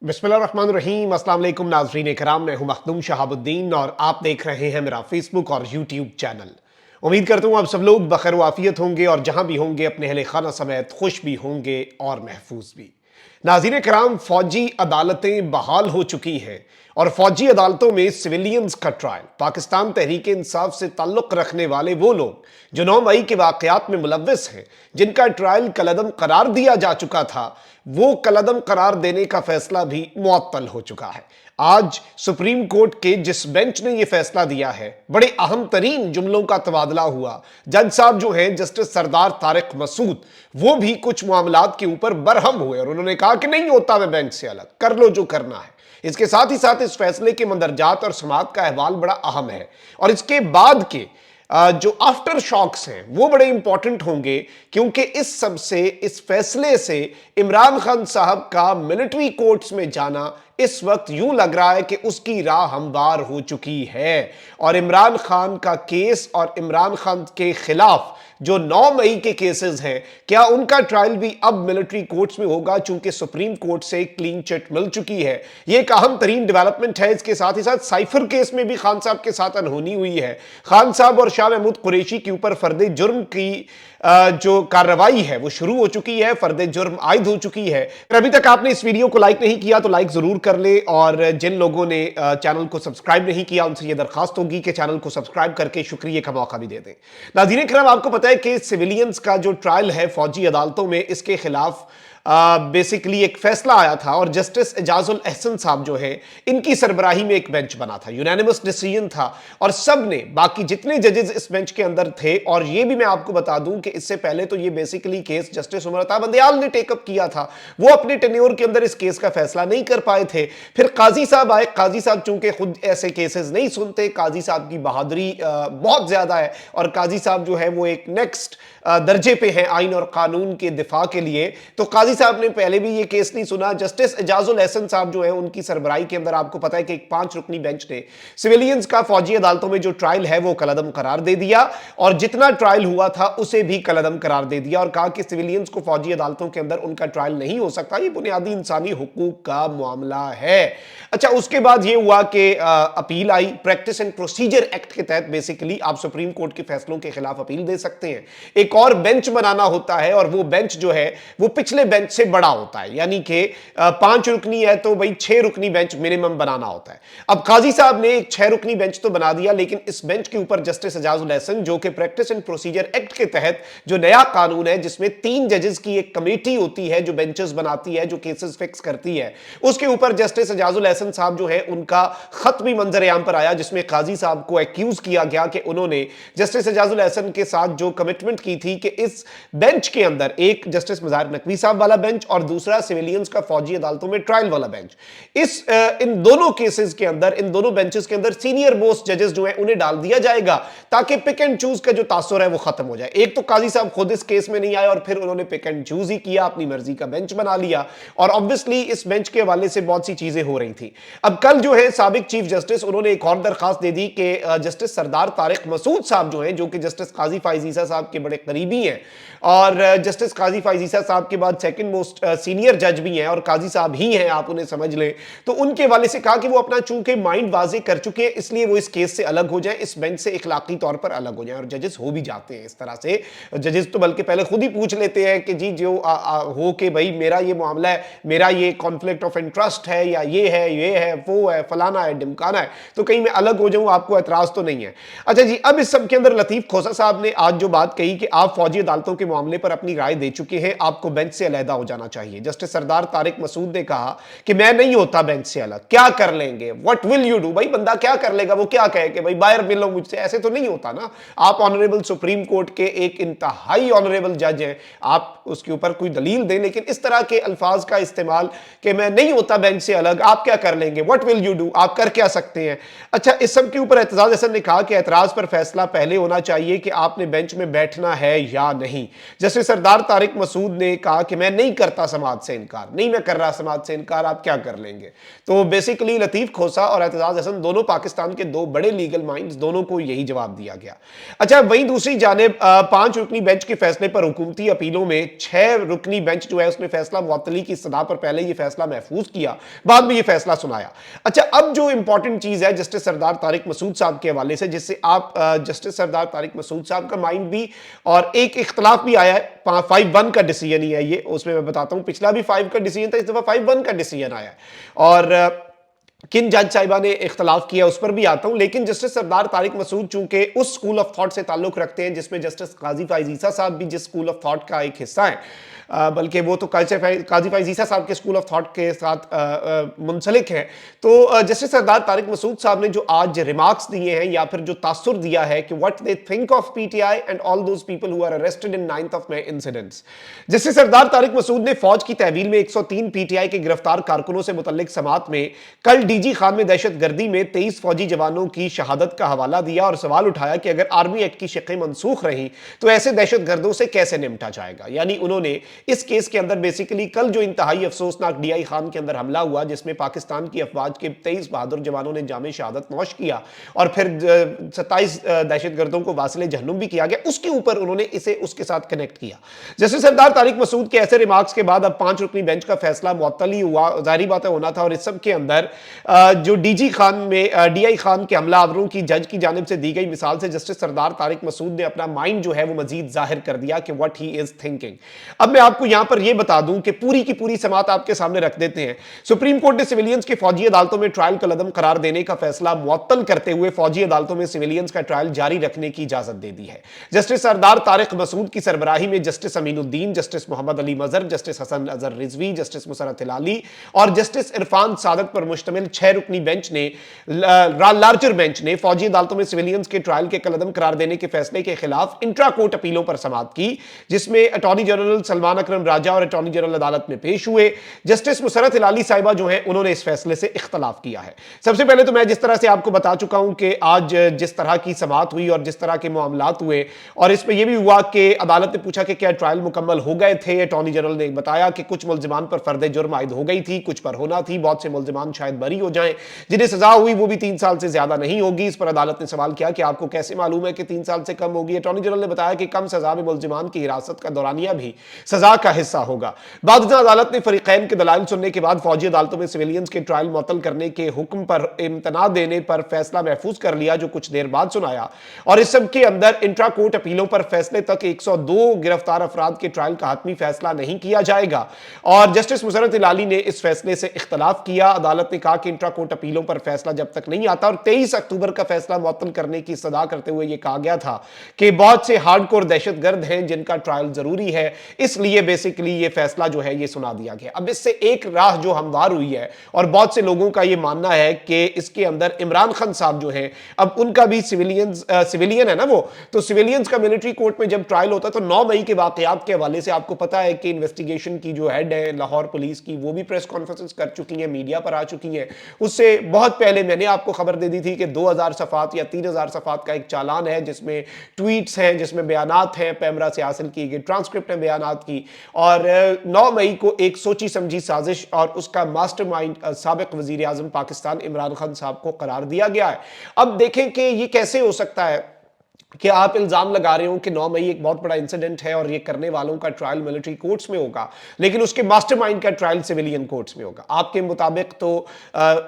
बिस्मिल्लाहिर्रहमानिर्रहीम। अस्सलाम वालेकुम नाज़रीन कराम, मैं हूं मखदूम शहाबुद्दीन और आप देख रहे हैं मेरा फेसबुक और यूट्यूब चैनल। उम्मीद करता हूं आप सब लोग बखैर वाफियत होंगे और जहां भी होंगे अपने अहले खाना समेत खुश भी होंगे और महफूज भी। नाज़रीन कराम, फौजी अदालतें बहाल हो चुकी हैं और फौजी अदालतों में सिविलियंस का ट्रायल, पाकिस्तान तहरीक इंसाफ से ताल्लुक रखने वाले वो लोग जो 9 मई के वाकयात में मुलव्वस हैं, जिनका ट्रायल कलअदम करार दिया जा चुका था, वो कलअदम करार देने का फैसला भी मुअत्तल हो चुका है। आज सुप्रीम कोर्ट के जिस बेंच ने यह फैसला दिया है, बड़े अहम तरीन जुमलों का तबादला हुआ। जज साहब जो हैं जस्टिस सरदार तारिक मसूद, वो भी कुछ मामलात के ऊपर बरहम हुए और उन्होंने कहा कि नहीं होता मैं बेंच से अलग, कर लो जो करना है। इसके साथ ही साथ इस फैसले के मंदरजात और समात का अहवाल बड़ा अहम है और इसके बाद के जो आफ्टर शॉक्स हैं वो बड़े इंपॉर्टेंट होंगे, क्योंकि इस सब से, इस फैसले से इमरान खान साहब का मिलिट्री कोर्ट्स में जाना इस वक्त यूं लग रहा है कि उसकी राह हमवार हो चुकी है और इमरान खान का केस और इमरान खान के खिलाफ जो 9 मई के केसेस हैं, क्या उनका ट्रायल भी अब मिलिट्री कोर्ट्स में होगा, चूंकि सुप्रीम कोर्ट से क्लीन चिट मिल चुकी है। यह एक अहम तरीन डेवलपमेंट है। इसके साथ ही साथ साइफर केस में भी खान साहब के साथ अनहोनी हुई है। खान साहब और शाह महमूद कुरैशी के ऊपर फर्दे जुर्म की जो कार्रवाई है वो शुरू हो चुकी है, फर्दे जुर्म आयद हो चुकी है। अभी तक आपने इस वीडियो को लाइक नहीं किया तो लाइक जरूर कर ले और जिन लोगों ने चैनल को सब्सक्राइब नहीं किया उनसे यह दरखास्त होगी कि चैनल को सब्सक्राइब करके शुक्रिया का मौका भी दे दें। नाज़रीन किराम, आपको पता है कि सिविलियंस का जो ट्रायल है फौजी अदालतों में, इसके खिलाफ बेसिकली एक फैसला आया था और जस्टिस एजाजुल एहसन साहब जो है, इनकी सरबराही में एक बेंच बना था, यूनानिमस डिसीजन था और सब ने, बाकी जितने जजेस इस बेंच के अंदर थे, और ये भी मैं आपको बता दूं कि इससे पहले तो ये basically case justice Umar Ata Bandial ने टेकअप किया था। वो अपने टेन्योर के अंदर इस केस का फैसला नहीं कर पाए थे। फिर काजी साहब आए। काजी साहब चूंकि खुद ऐसे केसेस नहीं सुनते, काजी साहब की बहादुरी बहुत ज्यादा है और काजी साहब जो है वो एक नेक्स्ट दर्जे पे हैं आइन और कानून के दिफा के लिए। तो काजी साहब ने पहले भी ये केस नहीं सुना। जस्टिस एजाजुल एहसन साहब जो है, उनकी सरबराही के अंदर आपको पता है कि एक 5 रुकनी बेंच ने सिविलियंस का फौजी अदालतों में जो ट्रायल है वो कलअदम करार दे दिया और जितना ट्रायल हुआ था उसे भी कलअदम करार दे दिया और कहा कि सिविलियंस को फौजी अदालतों के अंदर उनका ट्रायल नहीं हो सकता, ये बुनियादी इंसानी हुकूक का मामला है। अच्छा, उसके बाद ये हुआ कि appeal I. Practice and procedure act के तहत बेसिकली आप सुप्रीम कोर्ट के फैसलों के खिलाफ अपील दे सकते हैं। एक और बेंच बनाना होता है और वो बेंच जो है वो पिछले बेंच से बड़ा होता है, यानी कि 5 रुकनी है तो भाई 6 रुकनी बेंच मिनिमम बनाना होता है। अब काजी साहब ने एक 6 रुकनी बेंच तो बना दिया, लेकिन इस बेंच के ऊपर जस्टिस एजाजुल एहसन, जो कि प्रैक्टिस एंड प्रोसीजर एक्ट के तहत जो नया कानून है जिसमें 3 जजेस की एक कमेटी होती है जो बेंचेस बनाती है, जो केसेस फिक्स करती है, उसके ऊपर जस्टिस एजाजुल एहसन साहब जो है उनका खत भी मंजर-ए-आम पर आया, जिसमें काजी साहब को एक्यूज किया गया कि उन्होंने जस्टिस एजाजुल एहसन के साथ जो कमिटमेंट की थी कि इस बेंच के अंदर एक जस्टिस मज़ाहिर नकवी साहब वाला बेंच और दूसरा सिविलियंस का फौजी अदालतों में ट्रायल वाला बेंच, इन दोनों केसेस के अंदर, इन दोनों बेंचेस के अंदर सीनियर मोस्ट जजेस जो है उन्हें डाल दिया जाएगा ताकि पिक एंड चूज का जो तासुर है वो खत्म हो जाए। एक तो काजी साहब खुद इस केस में नहीं आए और फिर उन्होंने पिक एंड चूज ही किया, अपनी मर्जी का बेंच बना लिया और ऑब्वियसली इस बेंच के हवाले से बहुत सी चीजें हो रही थी। अब कल जो है साबिक चीफ जस्टिस, उन्होंने एक और दरखास्त दे दी कि जस्टिस सरदार तारिक मसूद साहब जो हैं, जो कि जस्टिस काजी फाइज ईसा साहब के बड़े करीबी हैं और जस्टिस काजी फाइज ईसा साहब के बाद सेकंड मोस्ट सीनियर जज भी हैं और काजी साहब ही हैं, आप उन्हें समझ लें, तो उनके वाले से कहा कि वो अपना चूंकि माइंड वाजे कर चुके हैं इसलिए वो इस केस से अलग हो जाएं, इस बेंच से इखलाकी तौर पर अलग हो जाएं। और जजेस हो भी जाते हैं इस तरह से। जजेस तो बल्कि पहले खुद ही पूछ लेते हैं कि जी जो हो के भाई मेरा ये मामला है, मेरा ये कॉन्फ्लिक्ट ऑफ इंटरेस्ट है या ये है वो है फलाना है ढिमकाना है, तो कहीं मैं अलग हो जाऊं, आपको एतराज तो नहीं है। अच्छा जी, अब इस सब के अंदर लतीफ खोसा साहब ने आज जो बात कही कि आप फौजी अदालतों के मामले पर अपनी राय दे चुके हैं, आपको बेंच से अलहदा हो जाना चाहिए। जस्टिस सरदार तारिक मसूद ने कहा कि मैं नहीं होता बेंच से अलग, क्या कर लेंगे, व्हाट विल यू डू। भाई बंदा क्या कर लेगा, वो क्या कहे कि भाई बाहर मिलो मुझसे, ऐसे तो नहीं होता ना। आप ऑनरेबल सुप्रीम कोर्ट के एक इंतहाई ऑनरेबल जज हैं, आप उसके ऊपर कोई दलील दें, लेकिन इस तरह के अल्फाज का इस्तेमाल कि मैं नहीं होता बेंच से अलग, आप क्या कर लेंगे, व्हाट विल यू डू, आप कर क्या सकते हैं। अच्छा, इस सब के ऊपर एतजाज हसन ने कहा कि एतराज पर फैसला पहले होना चाहिए कि आपने बेंच में बैठना है या नहीं। जस्टिस सरदार तारिक मसूद ने कहा कि मैं नहीं करता समाज से इनकार, नहीं मैं कर रहा समाज से इनकार, आप क्या कर लेंगे। तो बेसिकली लतीफ खोसा और एतजाज हसन दोनों पाकिस्तान के दो बड़े लीगल माइंड्स, दोनों को यही जवाब दिया गया। अच्छा, वहीं दूसरी जानिब 5 रुकनी बेंच के फैसले पर हुकूमती अपीलों में 6 रुकनी बेंच जो है उसने फैसला मुअत्तली की सदा पर पहले ये फैसला महफूज किया, बाद में ये फैसला सुनाया। अच्छा, अब जो इंपॉर्टेंट चीज है जस्टिस सरदार तारिक मसूद साहब के हवाले से, जिससे आप जस्टिस सरदार तारिक मसूद साहब का माइंड भी और एक इख्तलाफ भी आया है, 5-1 का डिसीजन ही है ये, उसमें मैं बताता हूं पिछला भी 5 का डिसीजन था, इस दफा 5-1 का डिसीजन आया है। और किन जज साहिबा ने इख्तलाफ किया उस पर भी आता हूं, लेकिन जस्टिस सरदार तारिक मसूद चूंकि उस स्कूल ऑफ थॉट से ताल्लुक रखते हैं जिसमें जस्टिस काजी फैज ईसा साहब भी जिस स्कूल ऑफ थॉट का एक हिस्सा है, बल्कि वो तो काजी फैज ईसा साहब के स्कूल ऑफ थॉट के साथ मुंसलिक है। तो जस्टिस सरदार तारिक मसूद साहब ने जो आज रिमार्क्स दिए हैं या फिर जो तासुर दिया है कि what they think of PTI and all those people who are arrested in 9th of May incidents. Justice Sardar Tariq Masood ने फौज की तहवील में 103 पीटीआई के गिरफ्तार कारकुनों से मुतल्लिक समात में कल डीजी खान में दहशतगर्दी में 23 फौजी जवानों की शहादत का हवाला दिया और सवाल उठाया कि अगर आर्मी एक्ट की शिक़ें मनसूख रही तो ऐसे दहशतगर्दों से कैसे निपटा जाएगा। यानी उन्होंने इस केस के अंदर बेसिकली कल जो इंतहाई अफसोसनाक डीआई खान के अंदर हमला हुआ जिसमें पाकिस्तान की अफवाज के 23 बहादुर जवानों ने जामे शहादत नौश किया और फिर 27 दहशतगर्दों को वासिले जहन्नुम भी किया गया, उसके ऊपर उन्होंने इसे उसके साथ कनेक्ट किया। जस्टिस सरदार तारिक मसूद के ऐसे रिमार्क्स के बाद अब 5 रुकनी बेंच का फैसला मुअत्तल ही हुआ, जाहिर बात है होना था। और इस सब के अंदर जो डीजी खान में डीआई खान के हमलावरों की जज की जानिब से दी गई मिसाल से जस्टिस सरदार तारिक मसूद ने अपना माइंड जो है वो मजीद जाहिर कर दिया कि व्हाट ही इज थिंकिंग। अब मैं आपको यहां पर यह बता दूं कि पूरी की पूरी समात आपके सामने रख देते हैं। सुप्रीम कोर्ट ने सिविलियंस के फौजी अदालतों में ट्रायल का कलदम करार देने का फैसला मुअत्तल करते हुए फौजी अदालतों में सिविलियंस का ट्रायल जारी रखने की इजाजत दे दी है। जस्टिस सरदार तारिक मसूद की सरबराही में जस्टिस अमीनुद्दीन, जस्टिस मोहम्मद अली मजहर, जस्टिस हसन अजहर रिजवी, जस्टिस मुसरत हिलाली और जस्टिस इरफान सादत पर मुश्तमिल 6 रुकनी बेंच ने लार्जर बेंच ने फौजी अदालतों में सिविलियंस के ट्रायल के कलदम करार देने के फैसले के खिलाफ इंट्रा कोर्ट अपीलों पर समाअत की, जिसमें अटॉर्नी जनरल सलमान अकरम राजा और अटॉर्नी जनरल अदालत में पेश हुए। जस्टिस मुसरत हिलाली साहिबा जो हैं उन्होंने इस फैसले से इख्तलाफ किया है। सबसे पहले तो मैं जिस तरह से आपको बता चुका हूं कि आज जिस तरह की समाअत हुई और जिस तरह के मामलात हुए और इसमें यह भी हुआ कि अदालत ने पूछा कि क्या ट्रायल मुकम्मल हो गए थे। अटॉर्नी जनरल ने बताया कि कुछ मुल्जिमान पर फर्द जुर्म आयद हो गई थी, कुछ पर होना थी, बहुत से मुल्जिमान शायद बरी हो जाएं, जिन्हें सजा हुई वो भी 3 साल से ज्यादा नहीं होगी। इस पर अदालत ने सवाल किया कि आपको कैसे मालूम है कि 3 साल से कम होगी। अटॉर्नी जनरल ने बताया कि कम सजा में मुल्जिमान की हिरासत का दौरानिया भी सजा का हिस्सा होगा। बाद अदालत ने फरीकैन के दलाइल सुनने के बाद फौजी अदालतों में सिविलियंस के ट्रायल मुअत्तल करने के हुक्म पर इम्तना देने पर फैसला महफूज कर लिया, जो कुछ देर बाद सुनाया। और इस सब के अंदर इंट्रा कोर्ट अपीलों पर फैसले तक 102 गिरफ्तार अफराद के ट्रायल का हतमी फैसला नहीं किया जाएगा। और जस्टिस मुसरत हिलाली ने इस फैसले से इख्तलाफ किया। अदालत ने कहा कि इंट्रा कोर्ट अपीलों पर फैसला जब तक नहीं आता और 23 अक्टूबर का फैसला मुअत्तल करने की सदा करते हुए यह कहा गया था कि बहुत से हार्डकोर दहशतगर्द हैं जिनका ट्रायल जरूरी है, इसलिए बेसिकली यह फैसला जो है यह सुना दिया गया। अब इससे एक राह जो हमवार हुई है और बहुत से लोगों का यह मानना है कि इसके अंदर इमरान खान साहब जो हैं अब उनका भी सिविलियन है ना वो, तो सिविलियंस का मिलिट्री कोर्ट में जब ट्रायल होता है तो 9 मई के वाकयात के हवाले से आपको पता है कि इन्वेस्टिगेशन की जो हेड है लाहौर पुलिस की वो भी प्रेस कॉन्फ्रेंस कर चुकी हैं, मीडिया पर आ चुकी हैं। उससे बहुत पहले मैंने आपको खबर दे दी थी कि 2000 सफात या 3000 सफात का एक चालान है जिसमें ट्वीट्स हैं, जिसमें बयानात हैं, पैमरा से हासिल की गई ट्रांसक्रिप्ट है बयानात की। और 9 मई को एक सोची समझी साजिश और उसका मास्टरमाइंड साबिक वजीर आजम पाकिस्तान इमरान खान साहब को करार दिया गया है। अब देखें कि ये कैसे हो सकता है कि आप इल्जाम लगा रहे हो कि 9 मई एक बहुत बड़ा इंसिडेंट है और ये करने वालों का ट्रायल मिलिट्री कोर्ट्स में होगा, लेकिन उसके मास्टरमाइंड का ट्रायल सिविलियन कोर्ट्स में होगा। आपके मुताबिक तो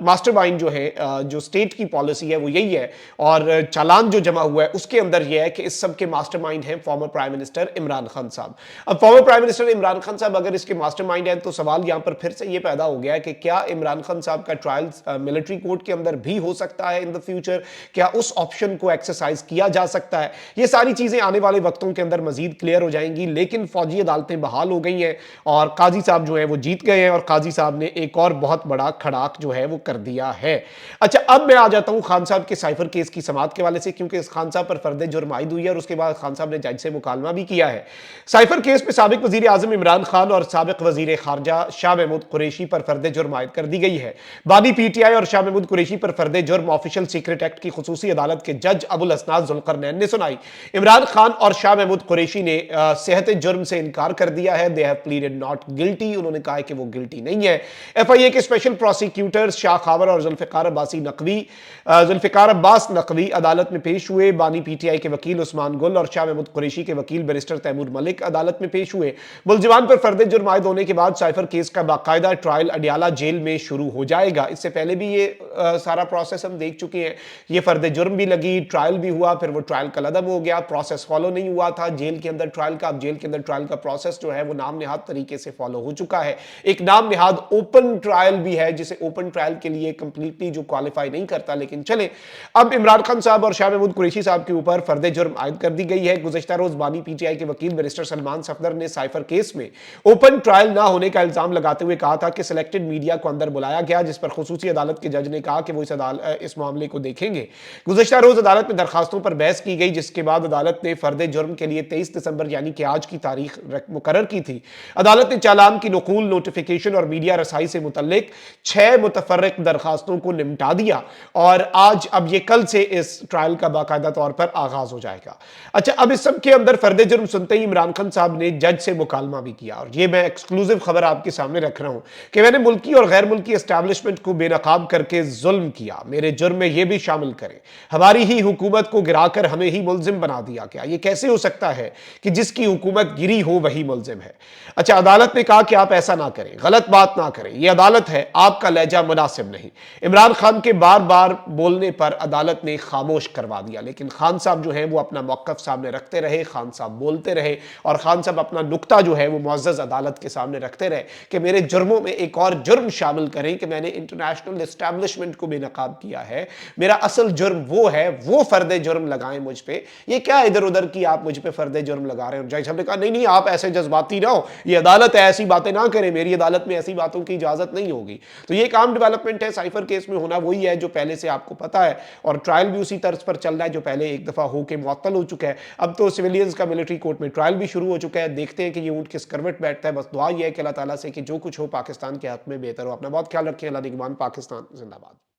मास्टरमाइंड जो है जो स्टेट की पॉलिसी है वो यही है और चालान जो जमा हुआ है उसके अंदर यह है कि इस सब के मास्टरमाइंड हैं former prime minister Imran Khan साहब। अब former prime minister Imran Khan साहब अगर इसके मास्टरमाइंड हैं तो सवाल यहां पर फिर से ये पैदा हो गया है कि क्या इमरान खान साहब का ट्रायल मिलिट्री कोर्ट के अंदर भी हो सकता है इन द फ्यूचर, क्या उस ऑप्शन को एक्सरसाइज किया जा सकता है। ये सारी चीजें आने वाले वक्तों के अंदर मजीद क्लियर हो जाएंगी, लेकिन फौजी अदालतें बहाल हो गई हैं और काजी साहब जो है वो जीत गए हैं और काजी साहब ने एक और बहुत बड़ा खड़ाक जो है वो कर दिया है। अच्छा, अब मैं आ जाता हूं खान साहब के साइफर केस की समाअत के वाले से, क्योंकि इस खान साहब पर फर्द जुर्म आयद हुई है और उसके बाद खान साहब ने जज से मुकालमा भी किया है। साइफर केस में साबिक वजीर आजम इमरान खान और साबिक वजीर खारजा शाह महमूद कुरैशी पर फर्द जुर्म आयद कर दी गई है। बानी पीटीआई और शाह महमूद कुरैशी पर फर्द जुर्म ऑफिशियल सीक्रेट एक्ट की खुसूसी अदालत के जज अबुल असनाद जुल्करनैन हमने सुनाई। इमरान खान और शाह महमूद कुरैशी ने सेहत जुर्म से इनकार कर दिया है। They have pleaded not guilty. उन्होंने कहा है कि वो गिल्टी नहीं है। एफआईए के स्पेशल प्रोसिक्यूटर्स शाह खावर और जुल्फिकार अब्बास नकवी अदालत में पेश हुए। बानी पीटीआई के वकील उस्मान गुल और शाह महमूद कुरैशी के वकील बैरिस्टर तैमूर मलिक अदालत में पेश हुए। मुलजिमान पर फर्द जुर्म आयद होने के बाद साइफर केस का बाकायदा ट्रायल अडियाला जेल में शुरू हो जाएगा। इससे पहले भी ये सारा प्रोसेस हम देख चुके हैं। ये फर्द जुर्म भी लगी, ट्रायल भी हुआ, फिर वो ट्रायल कलअदम हो गया, प्रोसेस फॉलो नहीं हुआ था जेल के अंदर ट्रायल का। अब जेल के अंदर ट्रायल का प्रोसेस जो है वो नाम निहाद तरीके से फॉलो हो चुका है। एक नाम निहाद ओपन ट्रायल भी है, जिसे ओपन ट्रायल के लिए कंप्लीटली जो क्वालिफाई नहीं करता। लेकिन चले, अब इमरान खान साहब और शाह महमूद कुरैशी साहब के ऊपर फर्द जुर्म आयद कर दी गई है। गुज़श्ता रोज बानी पीटीआई के वकील बैरिस्टर सलमान सफदर ने साइफर केस में ओपन ट्रायल ना होने का इल्जाम लगाते हुए कहा था कि सिलेक्टेड मीडिया को अंदर बुलाया गया, जिस पर खुसूसी अदालत के जज ने कहा कि वो इस मामले को देखेंगे। गुज़श्ता रोज अदालत में दरखास्तों पर बहस की गई, जिसके बाद अदालत ने फर्द जुर्म के लिए 23 दिसंबर यानी कि आज की तारीख मुकर्रर की थी। अदालत ने चालान की नकूल, नोटिफिकेशन और मीडिया रसाई से मुतल्लिक 6 मुतफर्रिक दरखास्तों को निपटा दिया और आज अब ये कल से इस ट्रायल का बाकायदा तौर पर आगाज हो जाएगा। अच्छा, अब इस सब के अंदर फर्द जुर्म सुनते ही इमरान खान साहब ने जज से मुकालमा भी किया और ये मैं एक्सक्लूसिव खबर आपके सामने रख रहा हूं कि मैंने मुल्की और गैर मुल्की एस्टैब्लिशमेंट को बेनकाब करके जुल्म किया, मेरे जुर्म में यह भी शामिल करें। हमारी ही हुकूमत को गिराकर हमें ही मुल्जिम बना दिया गया। यह कैसे हो सकता है कि जिसकी हुकूमत गिरी हो वही मुल्जिम है। अच्छा, अदालत ने कहा कि आप ऐसा ना करें, गलत बात ना करें, यह अदालत है, आपका लहजा मुनासिब नहीं। इमरान खान के बार बार बोलने पर अदालत ने खामोश करवा दिया, लेकिन खान साहब जो है वो अपना मौकफ सामने रखते रहे, खान साहब बोलते रहे और खान साहब अपना नुक्ता जो है वो मुअज़्ज़ज़ अदालत के सामने रखते रहे कि मेरे जुर्मों में एक और जुर्म शामिल करें कि मैंने इंटरनेशनल एस्टैब्लिशमेंट को बेनकाब किया है। मेरा असल जुर्म वो है, वो फर्द जुर्म लगाएं मुझ पे। ये क्या इधर उधर की आप मुझ पे फर्द जुर्म लगा रहे हो। जज साहब ने कहा नहीं नहीं, आप ऐसे जज्बाती ना हो, ये अदालत है, ऐसी बातें ना करें, मेरी अदालत में ऐसी बातों की इजाजत नहीं होगी। तो ये काम डेवलपमेंट है, साइफर केस में होना वही है जो पहले से आपको पता है और ट्रायल भी उसी तर्ज पर चल रहा है जो पहले एक दफा होकर मुअत्तल हो चुका है। अब तो सिविलियंस का मिलिट्री कोर्ट में ट्रायल भी शुरू हो चुका है। देखते हैं कि ये ऊंट किस करवट बैठता है। बस दुआ ये है कि अल्लाह ताला से कि जो कुछ हो पाकिस्तान के हक में बेहतर हो। अपना बहुत ख्याल रखें। अल्लाह निगहबान। पाकिस्तान जिंदाबाद।